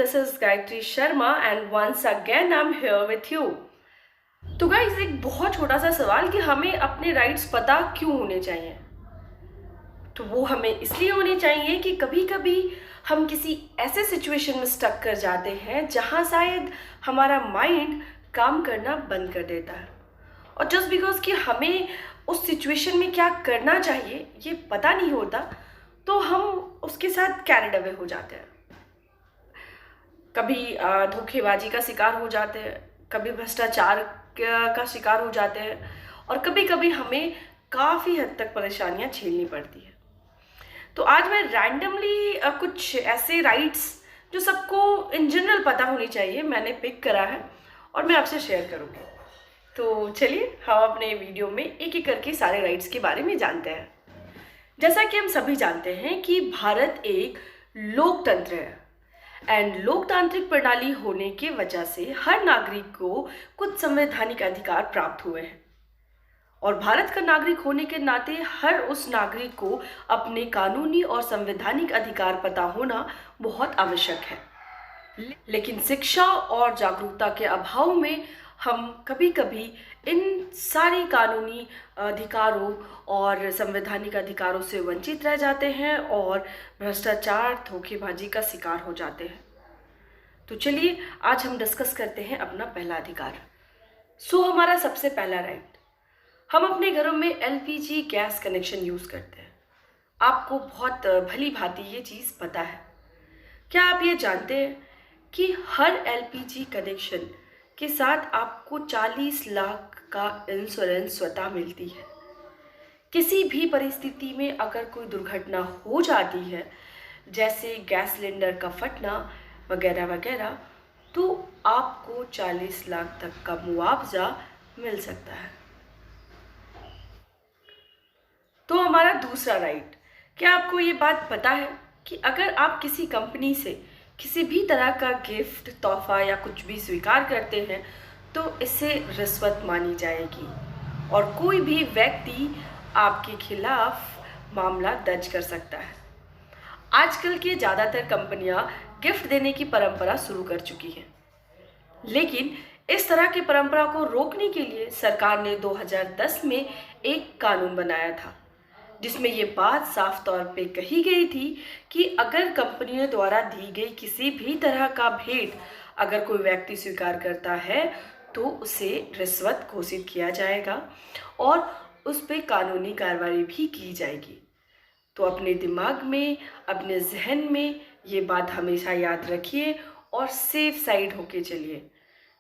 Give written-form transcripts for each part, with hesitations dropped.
this is Gayatri Sharma and once again I'm here with you. तो guys एक बहुत छोटा सा सवाल कि हमें अपने राइट्स पता क्यों होने चाहिए। तो वो हमें इसलिए होने चाहिए कि कभी कभी हम किसी ऐसे सिचुएशन में स्टक कर जाते हैं जहाँ शायद हमारा माइंड काम करना बंद कर देता है, और जस्ट बिकॉज कि हमें उस सिचुएशन में क्या करना चाहिए ये पता नहीं होता, तो हम उसके साथ कैरिड अवे हो जाते हैं। कभी धोखेबाजी का शिकार हो जाते हैं, कभी भ्रष्टाचार का शिकार हो जाते हैं, और कभी कभी हमें काफ़ी हद तक परेशानियां झेलनी पड़ती है। तो आज मैं रैंडमली कुछ ऐसे राइट्स जो सबको इन जनरल पता होनी चाहिए मैंने पिक करा है और मैं आपसे शेयर करूँगी। तो चलिए हम अपने वीडियो में एक एक करके सारे राइट्स के बारे में जानते हैं। जैसा कि हम सभी जानते हैं कि भारत एक लोकतंत्र है एंड लोकतांत्रिक प्रणाली होने की वजह से हर नागरिक को कुछ संवैधानिक अधिकार प्राप्त हुए हैं, और भारत का नागरिक होने के नाते हर उस नागरिक को अपने कानूनी और संवैधानिक अधिकार पता होना बहुत आवश्यक है। लेकिन शिक्षा और जागरूकता के अभाव में हम कभी कभी इन सारी कानूनी अधिकारों और संवैधानिक अधिकारों से वंचित रह जाते हैं और भ्रष्टाचार धोखेबाजी का शिकार हो जाते हैं। तो चलिए आज हम डिस्कस करते हैं अपना पहला अधिकार। हमारा सबसे पहला राइट, हम अपने घरों में एलपीजी गैस कनेक्शन यूज़ करते हैं। आपको बहुत भली भांति ये चीज़ पता है। क्या आप ये जानते हैं कि हर एलपीजी कनेक्शन के साथ आपको 40 लाख का इंश्योरेंस स्वतः मिलती है। किसी भी परिस्थिति में अगर कोई दुर्घटना हो जाती है, जैसे गैस सिलेंडर का फटना वगैरह वगैरह, तो आपको 40 लाख तक का मुआवजा मिल सकता है। तो हमारा दूसरा राइट, क्या आपको ये बात पता है कि अगर आप किसी कंपनी से किसी भी तरह का गिफ्ट, तोहफा या कुछ भी स्वीकार करते हैं तो इससे रिश्वत मानी जाएगी और कोई भी व्यक्ति आपके खिलाफ मामला दर्ज कर सकता है। आजकल के ज़्यादातर कंपनियां गिफ्ट देने की परंपरा शुरू कर चुकी हैं, लेकिन इस तरह की परंपरा को रोकने के लिए सरकार ने 2010 में एक कानून बनाया था, जिसमें ये बात साफ तौर पे कही गई थी कि अगर कंपनियों द्वारा दी गई किसी भी तरह का भेंट अगर कोई व्यक्ति स्वीकार करता है तो उसे रिश्वत घोषित किया जाएगा और उस पर कानूनी कार्रवाई भी की जाएगी। तो अपने दिमाग में, अपने जहन में ये बात हमेशा याद रखिए और सेफ साइड होके चलिए,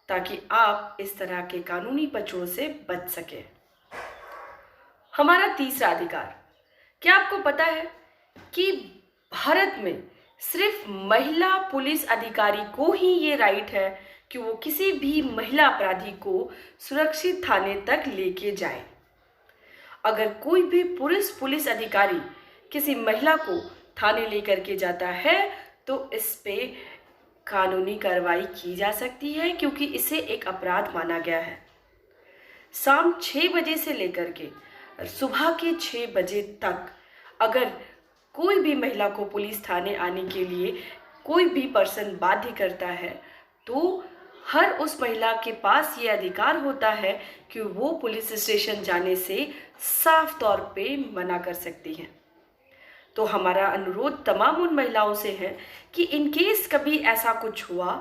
ताकि आप इस तरह के कानूनी पचड़ों से बच सकें। हमारा तीसरा अधिकार, क्या आपको पता है कि भारत में सिर्फ महिला पुलिस अधिकारी को ही ये राइट है कि वो किसी भी महिला अपराधी को सुरक्षित थाने तक लेके जाए। अगर कोई भी पुलिस अधिकारी किसी महिला को थाने लेकर के जाता है तो इस पे कानूनी कार्रवाई की जा सकती है, क्योंकि इसे एक अपराध माना गया है। शाम 6 बजे से लेकर के सुबह के 6 बजे तक अगर कोई भी महिला को पुलिस थाने आने के लिए कोई भी पर्सन बाध्य करता है तो हर उस महिला के पास ये अधिकार होता है कि वो पुलिस स्टेशन जाने से साफ तौर पे मना कर सकती हैं। तो हमारा अनुरोध तमाम उन महिलाओं से है कि इन केस कभी ऐसा कुछ हुआ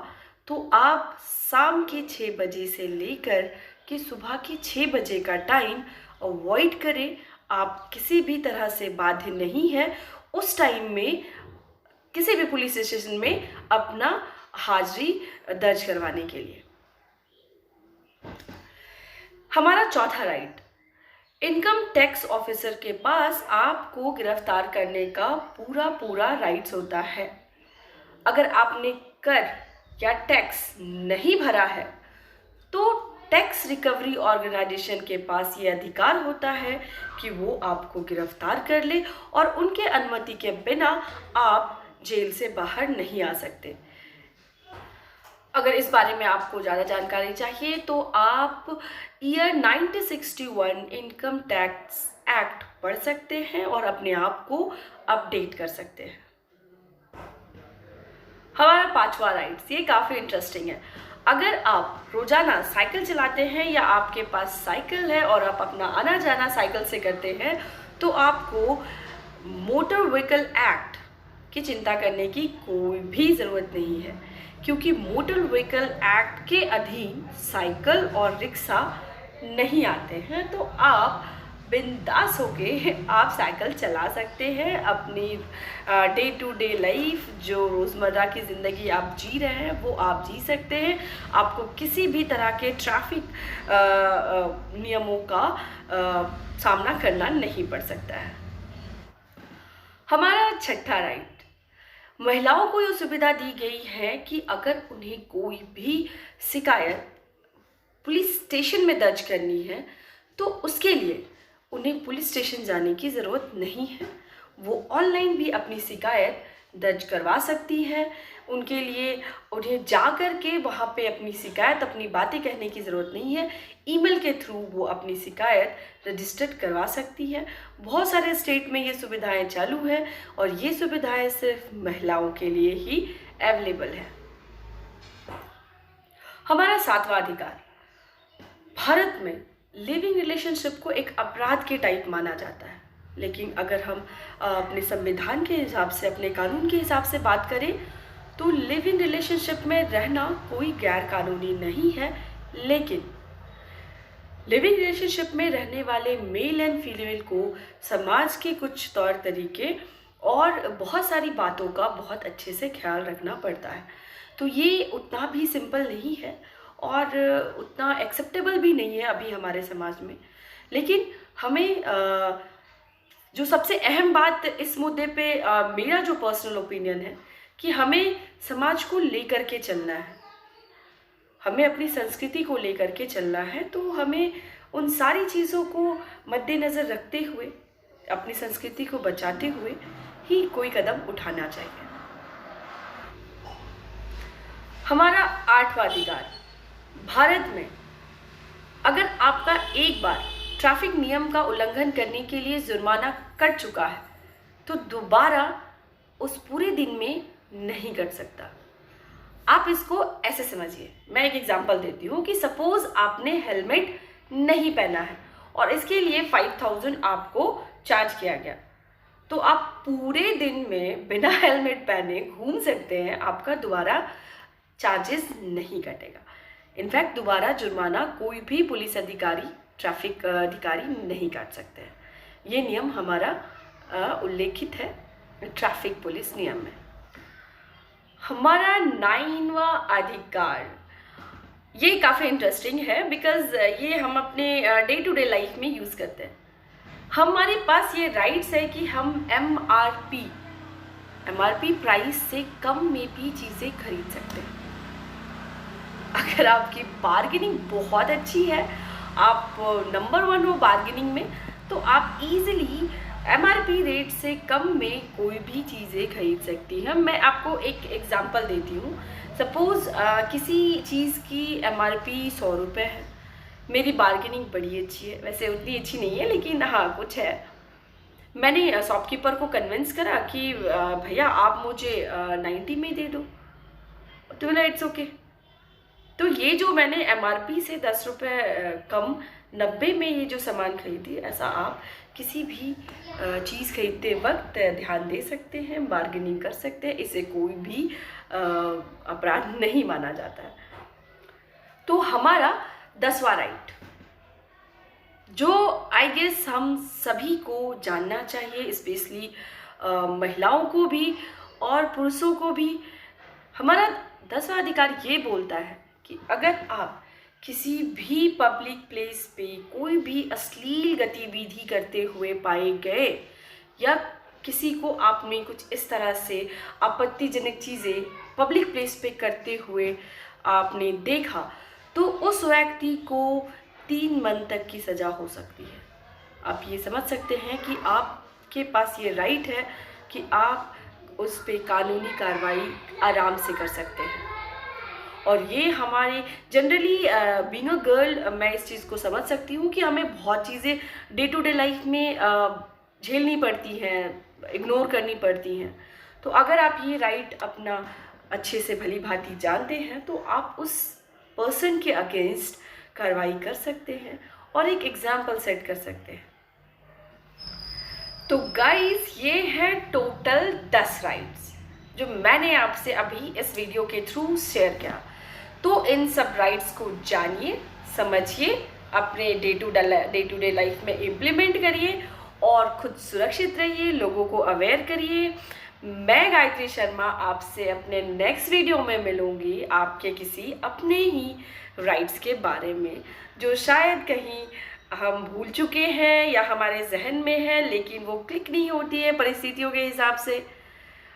तो आप शाम के 6 बजे से लेकर कि सुबह के 6 बजे का टाइम अवॉइड करें। आप किसी भी तरह से बाध्य नहीं है उस टाइम में किसी भी पुलिस स्टेशन में अपना हाजिरी दर्ज करवाने के लिए। हमारा चौथा राइट, इनकम टैक्स ऑफिसर के पास आपको गिरफ्तार करने का पूरा राइट्स होता है। अगर आपने कर या टैक्स नहीं भरा है तो टैक्स रिकवरी ऑर्गेनाइजेशन के पास ये अधिकार होता है कि वो आपको गिरफ्तार कर ले और उनके अनुमति के बिना आप जेल से बाहर नहीं आ सकते। अगर इस बारे में आपको ज़्यादा जानकारी चाहिए तो आप ईयर 1961 इनकम टैक्स एक्ट पढ़ सकते हैं और अपने आप को अपडेट कर सकते हैं। हमारा पांचवा राइट, ये काफ़ी इंटरेस्टिंग है। अगर आप रोजाना साइकिल चलाते हैं या आपके पास साइकिल है और आप अपना आना जाना साइकिल से करते हैं, तो आपको मोटर व्हीकल एक्ट की चिंता करने की कोई भी ज़रूरत नहीं है, क्योंकि मोटर व्हीकल एक्ट के अधीन साइकिल और रिक्शा नहीं आते हैं। तो आप बिंदास होके आप साइकिल चला सकते हैं। अपनी डे टू डे लाइफ, जो रोज़मर्रा की ज़िंदगी आप जी रहे हैं, वो आप जी सकते हैं। आपको किसी भी तरह के ट्रैफिक नियमों का सामना करना नहीं पड़ सकता है। हमारा छठा राइट, महिलाओं को ये सुविधा दी गई है कि अगर उन्हें कोई भी शिकायत पुलिस स्टेशन में दर्ज करनी है तो उसके लिए उन्हें पुलिस स्टेशन जाने की ज़रूरत नहीं है। वो ऑनलाइन भी अपनी शिकायत दर्ज करवा सकती है। उनके लिए उन्हें जा कर के वहाँ पे अपनी शिकायत, अपनी बातें कहने की ज़रूरत नहीं है। ईमेल के थ्रू वो अपनी शिकायत रजिस्टर्ड करवा सकती है। बहुत सारे स्टेट में ये सुविधाएं चालू हैं और ये सुविधाएं सिर्फ महिलाओं के लिए ही अवेलेबल है। हमारा सातवां अधिकार, भारत में लिविंग रिलेशनशिप को एक अपराध के टाइप माना जाता है, लेकिन अगर हम अपने संविधान के हिसाब से, अपने कानून के हिसाब से बात करें तो लिव इन रिलेशनशिप में रहना कोई गैर कानूनी नहीं है। लेकिन लिविंग रिलेशनशिप में रहने वाले मेल एंड फीमेल को समाज के कुछ तौर तरीके और बहुत सारी बातों का बहुत अच्छे से ख्याल रखना पड़ता है। तो ये उतना भी सिंपल नहीं है और उतना एक्सेप्टेबल भी नहीं है अभी हमारे समाज में। लेकिन हमें जो सबसे अहम बात इस मुद्दे पे मेरा जो पर्सनल ओपिनियन है कि हमें समाज को लेकर के चलना है, हमें अपनी संस्कृति को लेकर के चलना है। तो हमें उन सारी चीज़ों को मद्देनज़र रखते हुए, अपनी संस्कृति को बचाते हुए ही कोई कदम उठाना चाहिए। हमारा आठवां अधिकार, भारत में अगर आपका एक बार ट्रैफिक नियम का उल्लंघन करने के लिए जुर्माना कट चुका है तो दोबारा उस पूरे दिन में नहीं कट सकता। आप इसको ऐसे समझिए, मैं एक एग्जांपल देती हूँ कि सपोज आपने हेलमेट नहीं पहना है और इसके लिए 5000 आपको चार्ज किया गया, तो आप पूरे दिन में बिना हेलमेट पहने घूम सकते हैं, आपका दोबारा चार्जेस नहीं कटेगा। इनफैक्ट दोबारा जुर्माना कोई भी पुलिस अधिकारी, ट्रैफिक अधिकारी नहीं काट सकते हैं। ये नियम हमारा उल्लेखित है ट्रैफिक पुलिस नियम में। हमारा 9वां अधिकार, ये काफ़ी इंटरेस्टिंग है बिकॉज ये हम अपने डे टू डे लाइफ में यूज़ करते हैं। हमारे पास ये राइट्स है कि हम एमआरपी प्राइस से कम में भी चीज़ें खरीद सकते हैं। अगर आपकी बार्गेनिंग बहुत अच्छी है, आप नंबर 1 हो बार्गेनिंग में, तो आप इजीली एमआरपी रेट से कम में कोई भी चीज़ें खरीद सकती हैं। मैं आपको एक एग्जांपल देती हूँ। सपोज़ किसी चीज़ की एमआरपी 100 रुपये है, मेरी बार्गेनिंग बड़ी अच्छी है, वैसे उतनी अच्छी नहीं है लेकिन हाँ कुछ है। मैंने शॉपकीपर को कन्विंस करा कि भैया आप मुझे 90 में दे दो, तो बोला इट्स ओके। तो ये जो मैंने एमआरपी से 10 रुपये कम 90 में ये जो सामान खरीदी, ऐसा आप किसी भी चीज़ खरीदते वक्त ध्यान दे सकते हैं, बार्गेनिंग कर सकते हैं, इसे कोई भी अपराध नहीं माना जाता है। तो हमारा 10वां राइट, जो आई गेस हम सभी को जानना चाहिए, स्पेशली महिलाओं को भी और पुरुषों को भी। हमारा 10वां अधिकार ये बोलता है कि अगर आप किसी भी पब्लिक प्लेस पे कोई भी अश्लील गतिविधि करते हुए पाए गए या किसी को आपने कुछ इस तरह से आपत्तिजनक चीज़ें पब्लिक प्लेस पे करते हुए आपने देखा, तो उस व्यक्ति को 3 मंथ तक की सज़ा हो सकती है। आप ये समझ सकते हैं कि आपके पास ये राइट है कि आप उस पे कानूनी कार्रवाई आराम से कर सकते हैं। और ये हमारे जनरली बीइंग अ गर्ल, मैं इस चीज़ को समझ सकती हूँ कि हमें बहुत चीज़ें डे टू डे लाइफ में झेलनी पड़ती हैं, इग्नोर करनी पड़ती हैं। तो अगर आप ये राइट अपना अच्छे से भली भांति जानते हैं तो आप उस पर्सन के अगेंस्ट कार्रवाई कर सकते हैं और एक एग्जाम्पल सेट कर सकते हैं। तो गाइस, ये है टोटल 10 राइट्स जो मैंने आपसे अभी इस वीडियो के थ्रू शेयर किया। तो इन सब राइट्स को जानिए, समझिए, अपने डे टू डे लाइफ में इम्प्लीमेंट करिए और खुद सुरक्षित रहिए, लोगों को अवेयर करिए। मैं गायत्री शर्मा आपसे अपने नेक्स्ट वीडियो में मिलूंगी आपके किसी अपने ही राइट्स के बारे में जो शायद कहीं हम भूल चुके हैं या हमारे जहन में है, लेकिन वो क्लिक नहीं होती है परिस्थितियों के हिसाब से।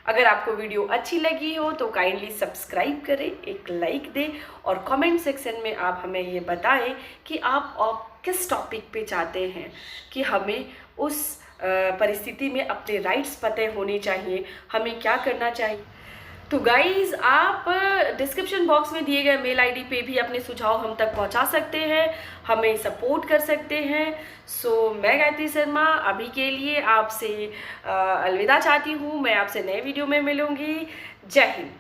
अगर आपको वीडियो अच्छी लगी हो तो काइंडली सब्सक्राइब करें, एक लाइक दें और कमेंट सेक्शन में आप हमें ये बताएं कि आप किस टॉपिक पे चाहते हैं कि हमें उस परिस्थिति में अपने राइट्स पते होने चाहिए, हमें क्या करना चाहिए। तो गाइज़, आप डिस्क्रिप्शन बॉक्स में दिए गए मेल आईडी पे भी अपने सुझाव हम तक पहुंचा सकते हैं, हमें सपोर्ट कर सकते हैं। मैं गायत्री शर्मा अभी के लिए आपसे अलविदा चाहती हूँ। मैं आपसे नए वीडियो में मिलूँगी। जय हिंद।